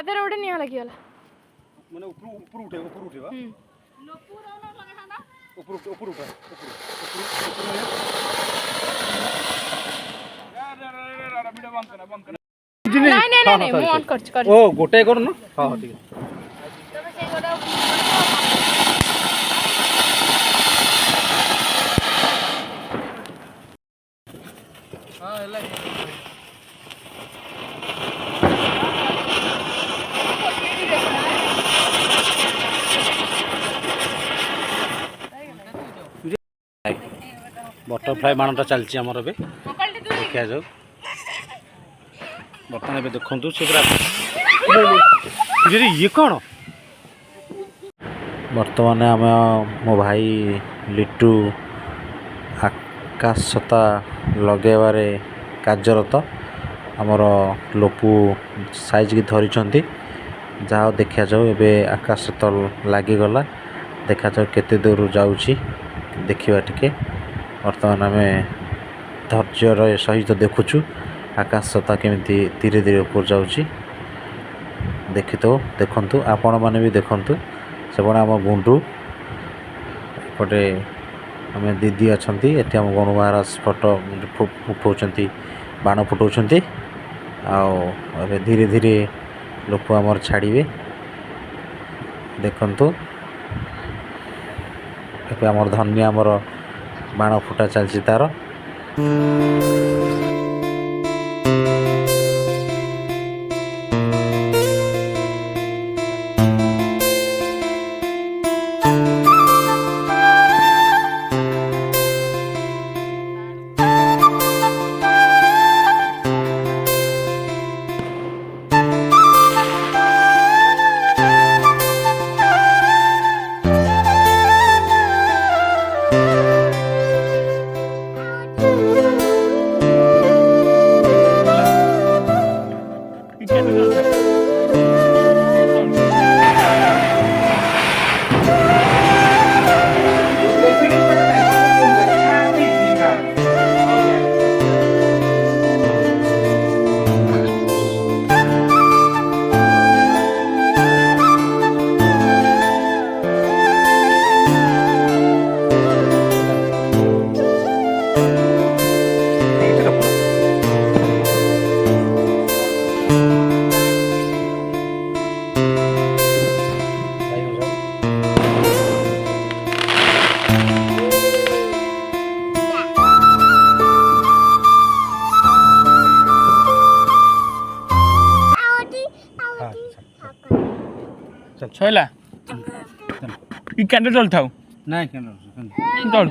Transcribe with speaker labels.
Speaker 1: पादर उठे निया लगी वाला
Speaker 2: माने ऊपर उठेवा
Speaker 3: लोपुर ना लगे था ना
Speaker 2: ऊपर उठा यार वीडियो बंद करना
Speaker 1: नहीं मैं ऑन कर
Speaker 2: ओ गोटे कर ना हां ठीक है
Speaker 1: तबे से गोटे
Speaker 2: हां ହେଲା बटरफ्लाई बाणटा चलती आमर ए देखा जाऊ बर्तमान ए देखु ये कौन बर्तमान आम मो भाई लिटू आकाशता लगेबारे कार्यरत आमर लोपू साइज की धरी जहाँ देखा जाऊ ए आकाशता लगिगला देखा जाऊ केते दूर जाऊँगी देखा टिके बर्तमान आम धैर्यर सहित देखुचु आकाशता केमी धीरे धीरे ऊपर जाऊँगी देखी तो देखु आपण मैंने भी देखु सेपटे आम गुंडू एपटे आम दीदी अच्छा ये आम गणु महाराज फोटो उठाऊँ बाण फुटाऊँ आए धीरे धीरे लोक आमर छाड़े देखु आमर धन्य आमर बाण फुटा चलती तार
Speaker 4: सैला ई कैंडल चल थाऊ
Speaker 2: नहीं
Speaker 4: चल